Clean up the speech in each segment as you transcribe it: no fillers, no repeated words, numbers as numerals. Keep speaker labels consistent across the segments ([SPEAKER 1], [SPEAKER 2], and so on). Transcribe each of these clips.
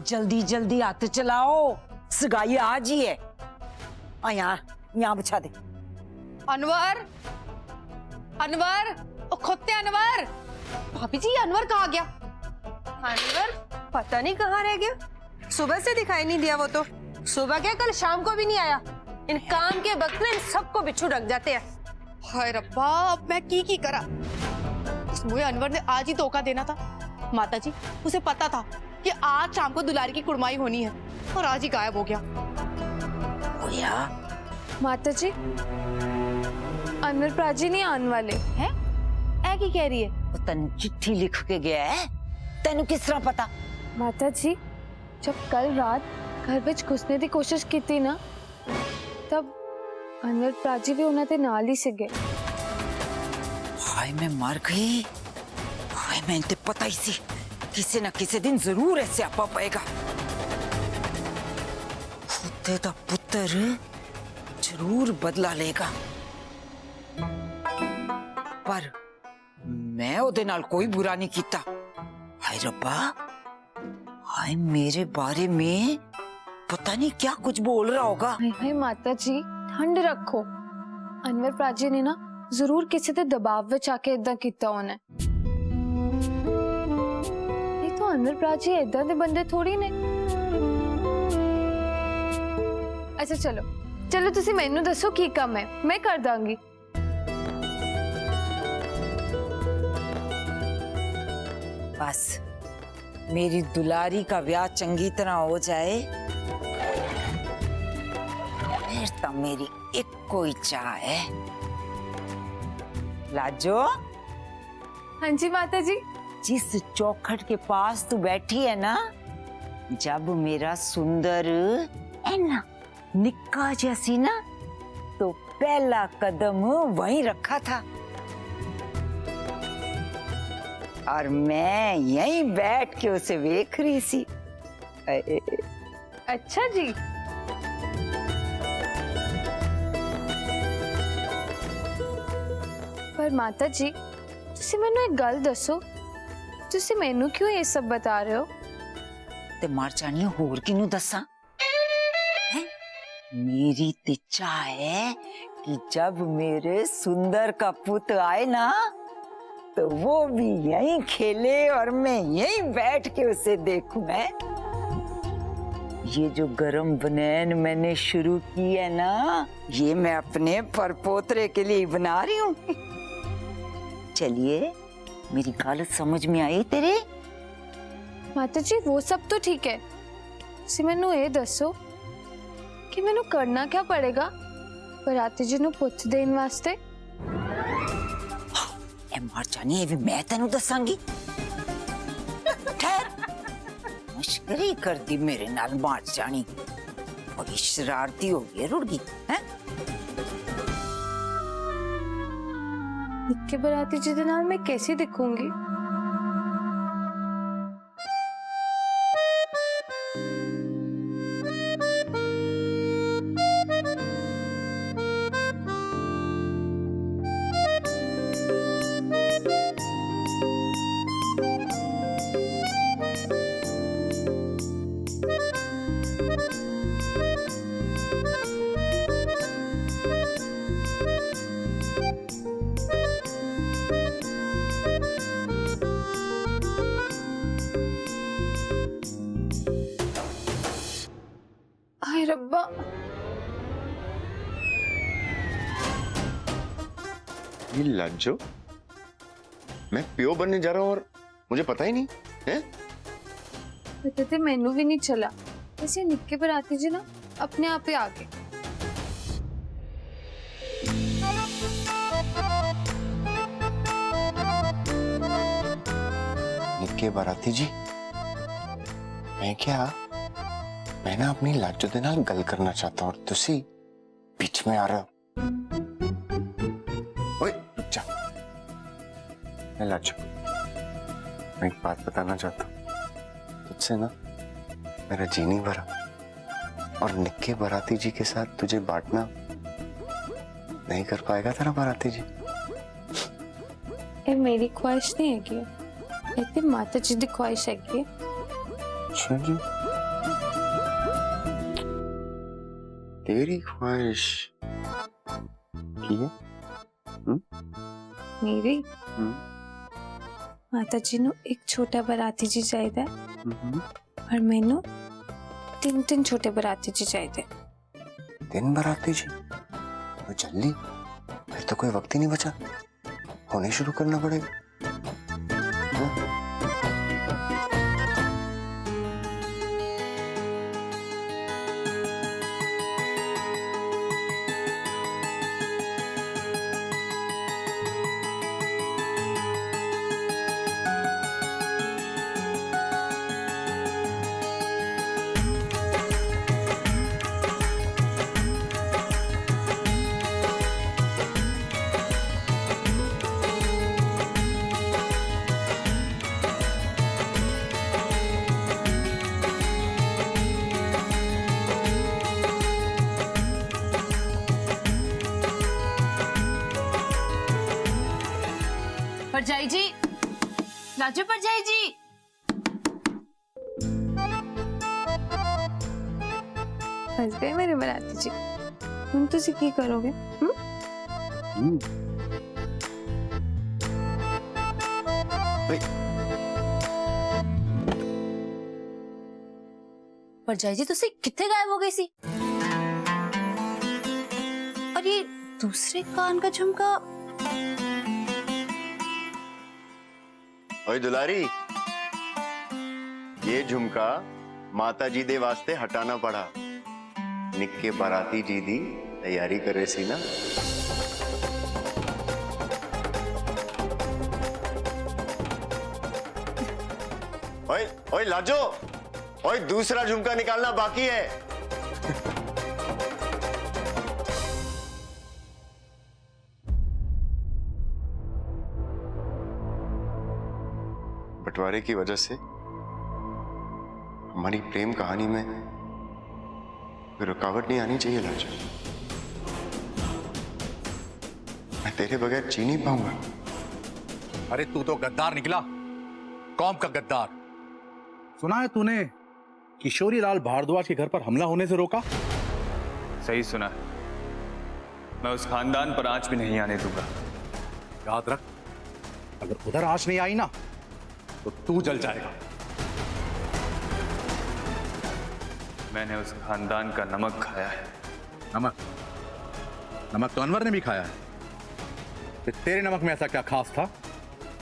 [SPEAKER 1] जल्दी जल्दी हाथ चलाओ, सगाई आज ही है। यहाँ बिछा दे।
[SPEAKER 2] अनवर, अनवर, ओ खुदते अनवर। भाभी जी, अनवर कहाँ गया?
[SPEAKER 3] अनवर पता नहीं कहाँ रह गया, सुबह से दिखाई नहीं दिया। वो तो सुबह क्या, कल शाम को भी नहीं आया। इन काम के वक्त में इन सबको बिच्छू रख जाते हैं।
[SPEAKER 2] हाय रब्बा, अब मैं की करा। मुझे अनवर ने आज ही धोखा देना था। माता जी, उसे पता था कि आज शाम को दुलारी की कुड़माई होनी है और आज ही गायब हो गया।
[SPEAKER 4] माता जी, अनवर प्राची नहीं आने वाले हैं? ऐ की कह रही है?
[SPEAKER 1] वो तन चिट्ठी लिख के गया है, तेनू किस तरह पता?
[SPEAKER 4] माता जी, जब कल रात घर विच घुसने की कोशिश की थी ना, तब अनवर प्राची भी उन्होंने नाल ही से गए।
[SPEAKER 1] हाय मैं मर गई। हाय मैं इनते पता ही सी, किसी न किसी दिन जरूर ऐसे आपा पाएगा। खुदे दा पुत्र जरूर बदला लेगा, पर मैं ओदे नाल कोई बुरा नहीं कीता। हाय रब्बा, हाय मेरे बारे में पता नहीं क्या कुछ बोल रहा होगा।
[SPEAKER 4] हाय हाय माता जी, ठंड रखो। अनवर प्राची ने ना जरूर किसी के दबाव विच आके इदा कीता होना। नहीं तो अनवर प्राची इदा दे बंदे थोड़ी ने। अच्छा चलो चलो, तुसी मैनू दसो की काम है, मैं कर दांगी।
[SPEAKER 1] बस मेरी दुलारी का ब्याह चंगी तरह हो जाए, फिर तो मेरी एक कोई चाह है। लाजो,
[SPEAKER 4] हाँ जी माता जी।
[SPEAKER 1] जिस चौखट के पास तू बैठी है ना, जब मेरा सुंदर है ना निक्का जैसी ना, तो पहला कदम वहीं रखा था और मैं यहीं बैठ के उसे देख रही सी।
[SPEAKER 4] अच्छा जी। पर माता जी, तुसी मैनू एक गल दसो, तुसी मैनू क्यों ये सब बता रहे हो?
[SPEAKER 1] ते मार जानी होर किनू दसा? मेरी तो चाह है कि जब मेरे सुंदर का पुत्र आए ना, तो वो भी यहीं खेले और मैं यहीं बैठ के उसे देखूं। है ये जो गरम बनैन मैंने शुरू की है ना, ये मैं अपने परपोतरे के लिए बना रही हूँ। चलिए, मेरी गल समझ में आई तेरे?
[SPEAKER 4] माता जी, वो सब तो ठीक है, तुसी मैनू ये दसो कि मैनू करना क्या पड़ेगा बराती जी नू पुੱਛ देने वास्ते?
[SPEAKER 1] ए मार जानी, ये भी मैं तेनू दसांगी। ठहर, मश्करी कर दी मेरे नाल मार जानी। बड़ी शरारती हो गई, रुड़ गई है।
[SPEAKER 4] निक्के बराती जी दे नाल मैं कैसे दिखूंगी? हाय रब्बा,
[SPEAKER 5] ये लाजो, मैं पियो बनने जा रहा हूँ और मुझे पता ही नहीं है।
[SPEAKER 4] पता तो मैनू भी नहीं चला। ऐसे निक्के बराती जी ना अपने आप ही आ गए।
[SPEAKER 5] निक्के बाराती जी, मैं ना अपनी लाजो दे नाल गल करना चाहता हूँ और तुसी बीच में आ रहे हो। ओए रुक जा। मैं लाजो, मैं एक बात बताना चाहता हूँ तुझसे ना, मेरा जी नहीं भरा और निक्के बाराती जी के साथ तुझे बांटना नहीं कर पाएगा तेरा बाराती जी।
[SPEAKER 4] ये मेरी ख्वाहिश नहीं है कि, ये माता जी की ख्वाहिश है कि।
[SPEAKER 5] अच्छा जी। तेरी ख्वाहिश की है?
[SPEAKER 4] मेरी माता जी नु एक छोटा बराती जी चाहिए और मैनू 3 छोटे बराती जी चाहिए।
[SPEAKER 5] 3 बराती जी? तो जल्दी, फिर तो कोई वक्त ही नहीं बचा, होने शुरू करना पड़ेगा।
[SPEAKER 2] परजाई जी, राजू परजाई जी।
[SPEAKER 4] फंस गए मेरे बराती जी। तुम तुसी की करोगे?
[SPEAKER 6] परजाई जी तुसी कितने गायब हो गई सी? और ये दूसरे कान का झुमका?
[SPEAKER 5] ओए दुलारी, ये झुमका माता जी दे वास्ते हटाना पड़ा। निक्के बाराती जी दी तैयारी करे सी ना। ओए ओए लाजो, ओए दूसरा झुमका निकालना बाकी है। बंटवारे की वजह से हमारी प्रेम कहानी में कोई रुकावट नहीं आनी चाहिए लाजो। मैं तेरे बगैर जी नहीं पाऊंगा।
[SPEAKER 7] अरे तू तो गद्दार निकला, कौम का गद्दार। सुना है तूने किशोरी लाल भारद्वाज के घर पर हमला होने से रोका?
[SPEAKER 8] सही सुना है। मैं उस खानदान पर आंच भी नहीं आने दूंगा।
[SPEAKER 7] याद रख, अगर उधर आंच नहीं आई ना तो तू जल जाएगा।
[SPEAKER 8] मैंने उस खानदान का नमक खाया है।
[SPEAKER 7] नमक? नमक तो अनवर ने भी खाया है। तो तेरे नमक में ऐसा क्या खास था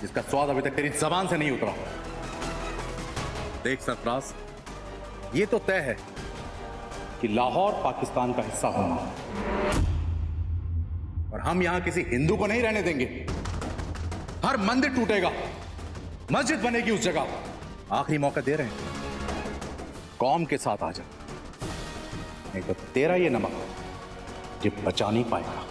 [SPEAKER 7] जिसका स्वाद अभी तक तेरी जबान से नहीं उतरा? देख सरफराज, ये तो तय है कि लाहौर पाकिस्तान का हिस्सा होना, और हम यहां किसी हिंदू को नहीं रहने देंगे। हर मंदिर टूटेगा, मस्जिद बनेगी उस जगह। आखिरी मौका दे रहे हैं, कौम के साथ आ जा, नहीं तो तेरा ये नमक ये बचा नहीं पाएगा।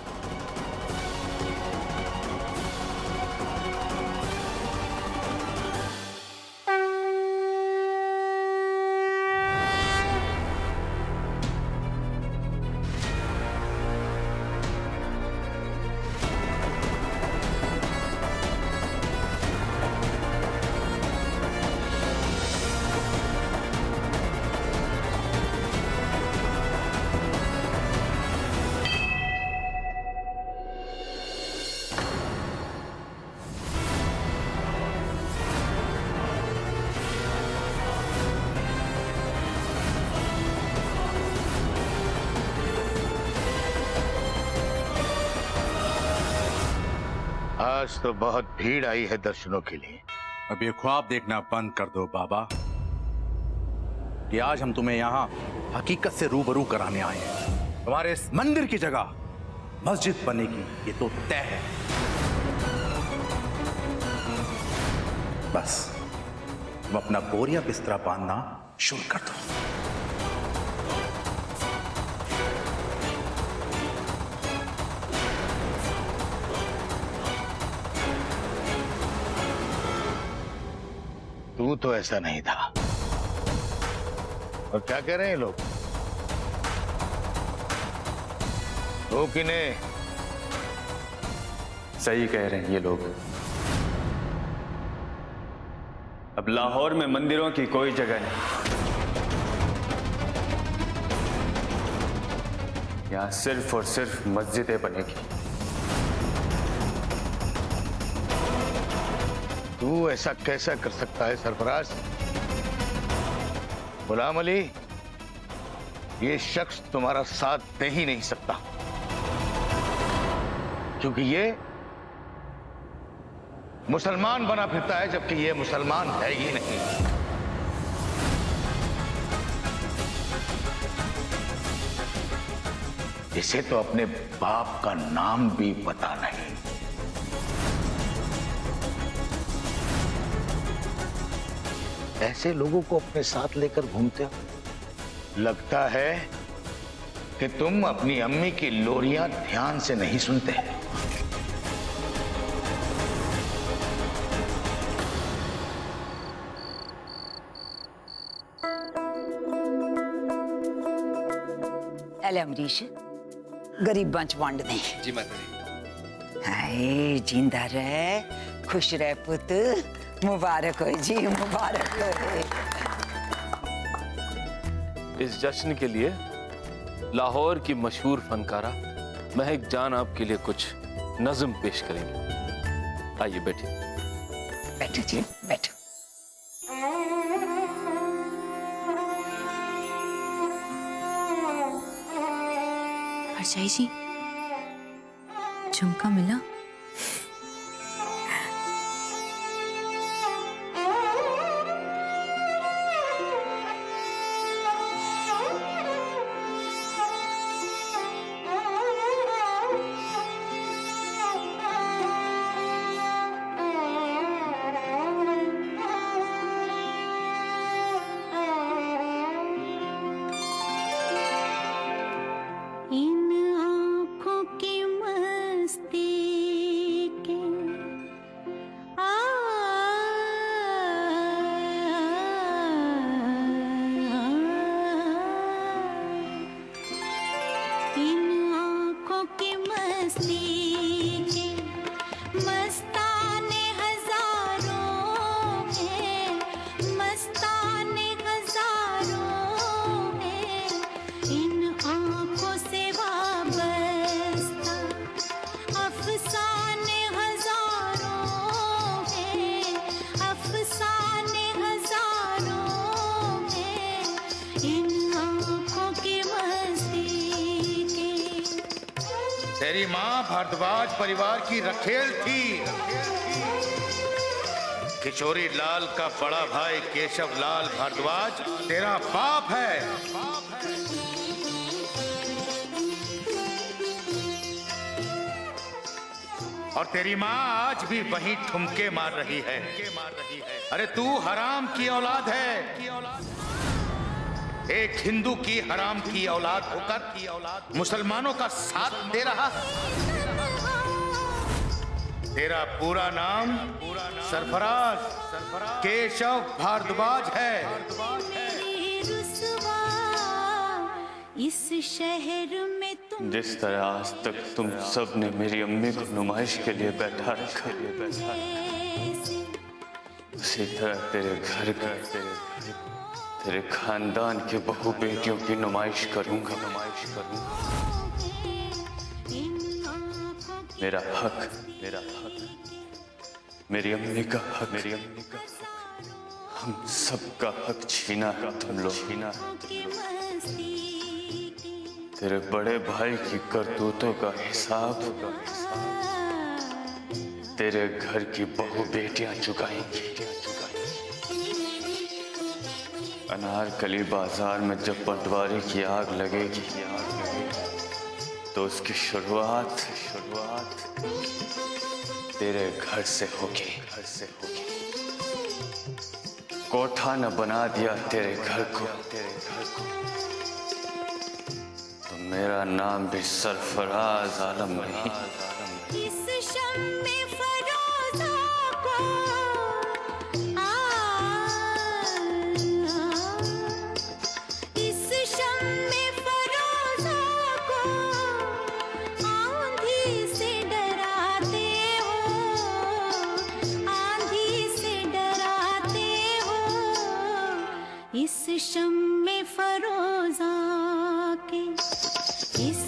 [SPEAKER 9] आज तो बहुत भीड़ आई है दर्शनों के लिए।
[SPEAKER 7] अब ये ख्वाब देखना बंद कर दो बाबा, कि आज हम तुम्हें यहां हकीकत से रूबरू कराने आए हैं। तुम्हारे इस मंदिर की जगह मस्जिद बनेगी, ये तो तय है। बस तुम अपना बोरिया बिस्तरा बांधना शुरू कर दो।
[SPEAKER 9] तू तो ऐसा नहीं था। और क्या कह रहे हैं लोग? हो कि नहीं?
[SPEAKER 8] सही कह रहे हैं ये लोग। अब लाहौर में मंदिरों की कोई जगह नहीं। यहाँ सिर्फ और सिर्फ मस्जिदें बनेगी।
[SPEAKER 9] तू ऐसा कैसा कर सकता है सरफराज? गुलाम अली, ये शख्स तुम्हारा साथ दे ही नहीं सकता, क्योंकि ये मुसलमान बना फिरता है, जबकि ये मुसलमान है ही नहीं। इसे तो अपने बाप का नाम भी पता नहीं। ऐसे लोगों को अपने साथ लेकर घूमते हो। लगता है कि तुम अपनी अम्मी की लोरियां ध्यान से नहीं सुनते।
[SPEAKER 1] एले अमरीश, गरीबां च वंड दे।
[SPEAKER 10] जी माता जी।
[SPEAKER 1] हाय जिंदा रहे, खुश रहे पुत, मुबारक हो जी, मुबारक हो।
[SPEAKER 10] इस जश्न के लिए लाहौर की मशहूर फनकारा महक जान आपके लिए कुछ नज़्म पेश करेंगे। आइए बैठिए।
[SPEAKER 1] बैठो जी, बैठो।
[SPEAKER 6] हरजाई जी, झुमका मिला?
[SPEAKER 9] तेरी माँ भारद्वाज परिवार की रखेल थी। किशोरी लाल का बड़ा भाई केशव लाल भारद्वाज तेरा बाप है। और तेरी माँ आज भी वहीं ठुमके मार रही है। अरे तू हराम की औलाद है। एक हिंदू की हराम की औलाद होकर मुसलमानों का साथ दे रहा। तेरा पूरा नाम सरफराज केशव भारद्वाज है।
[SPEAKER 6] इस शहर में तुम
[SPEAKER 8] जिस तरह आज तक तुम सब ने मेरी अम्मी को नुमाइश के लिए बैठा रखा, उसी तरह तेरे खानदान के बहू बेटियों की नुमाइश करूंगा। मेरा हक, मेरी अम्मी का हक, हम सबका हक छीना है तुम लोग। तेरे बड़े भाई की करतूतों का हिसाब तेरे घर की बहू बेटियां चुकाएंगी। अनारकली बाजार में जब पटवारी की आग लगेगी तो उसकी शुरुआत तेरे घर से होगी। कोठा न बना दिया तेरे घर को तो मेरा नाम भी सरफराज आलम नहीं।
[SPEAKER 6] इस शम्मे फरोजा के, इस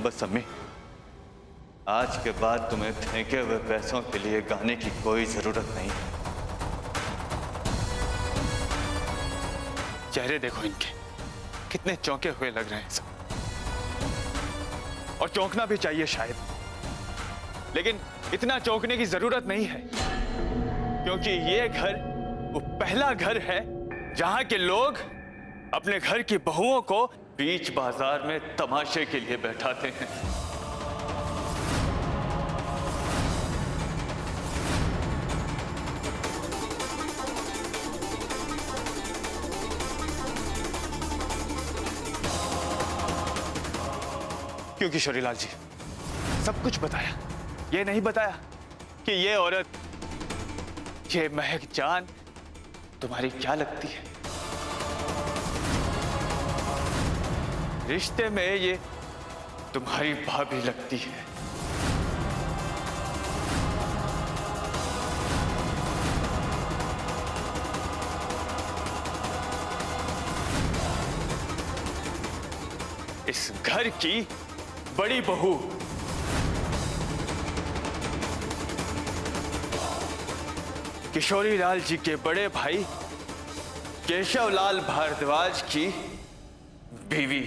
[SPEAKER 8] बस अम्मी, आज के बाद तुम्हें फेंके हुए पैसों के लिए गाने की कोई जरूरत नहीं है। चेहरे देखो इनके, कितने चौंके हुए लग रहे हैं सब। और चौंकना भी चाहिए शायद, लेकिन इतना चौंकने की जरूरत नहीं है, क्योंकि ये घर वो पहला घर है जहां के लोग अपने घर की बहुओं को बीच बाजार में तमाशे के लिए बैठाते हैं। क्यों किशोरीलाल जी, सब कुछ बताया, ये नहीं बताया कि ये औरत, ये महक जान तुम्हारी क्या लगती है? रिश्ते में ये तुम्हारी भाभी लगती है। इस घर की बड़ी बहू, किशोरीलाल जी के बड़े भाई केशवलाल भारद्वाज की बीवी।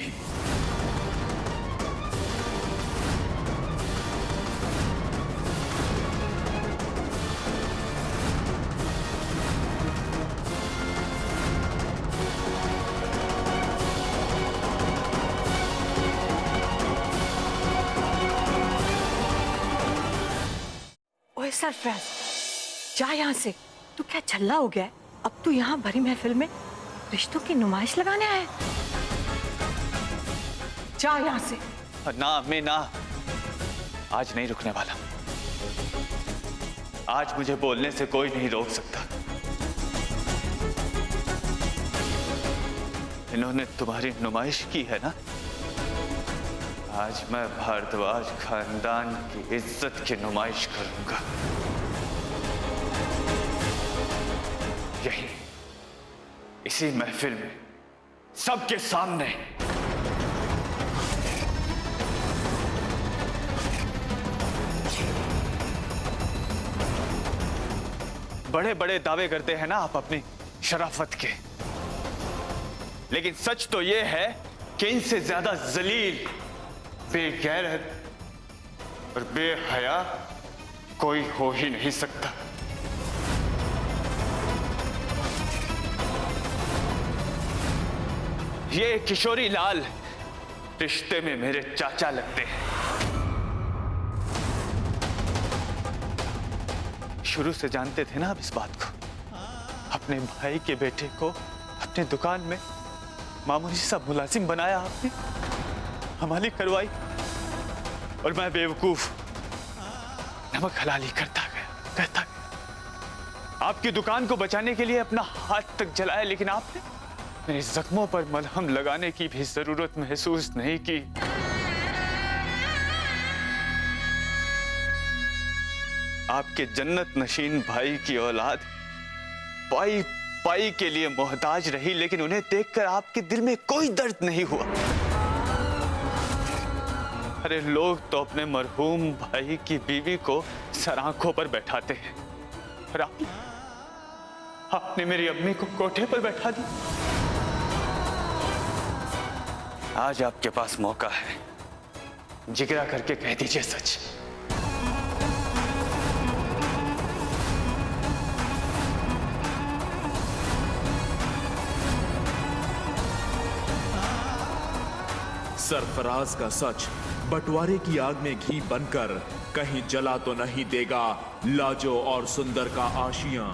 [SPEAKER 11] ओए सरफराज, जा यहाँ से। तू क्या झल्ला हो गया है? अब तू यहाँ भरी महफिल में रिश्तों की नुमाइश लगाने आया है? जा यहाँ से।
[SPEAKER 8] ना मैं ना, आज नहीं रुकने वाला। आज मुझे बोलने से कोई नहीं रोक सकता। इन्होंने तुम्हारी नुमाइश की है ना, आज मैं भारद्वाज खानदान की इज्जत की नुमाइश करूंगा। यही इसी महफिल में सबके सामने। बड़े बड़े दावे करते हैं ना आप अपनी शराफत के, लेकिन सच तो यह है कि इनसे ज्यादा जलील, बेगैरत और बेहया कोई हो ही नहीं सकता। ये किशोरीलाल रिश्ते में मेरे चाचा लगते हैं। शुरू से जानते थे ना आप इस बात को। अपने भाई के बेटे को अपने दुकान में मामूली सा मुलाजिम बनाया आपने, हमारी करवाई, और मैं बेवकूफ नमक हलाली करता गया। आपकी दुकान को बचाने के लिए अपना हाथ तक जलाया, लेकिन आपने मेरे जख्मों पर मलहम लगाने की भी जरूरत महसूस नहीं की। आपके जन्नत नशीन भाई की औलाद पाई पाई के लिए मोहताज रही, लेकिन उन्हें देखकर आपके दिल में कोई दर्द नहीं हुआ। अरे लोग तो अपने मरहूम भाई की बीवी को सर आंखों पर बैठाते हैं, और आपने मेरी अम्मी को कोठे पर बैठा दी। आज आपके पास मौका है, जिगरा करके कह दीजिए सच।
[SPEAKER 12] सरफराज का सच बंटवारे की आग में घी बनकर कहीं जला तो नहीं देगा लाजो और सुंदर का आशियां।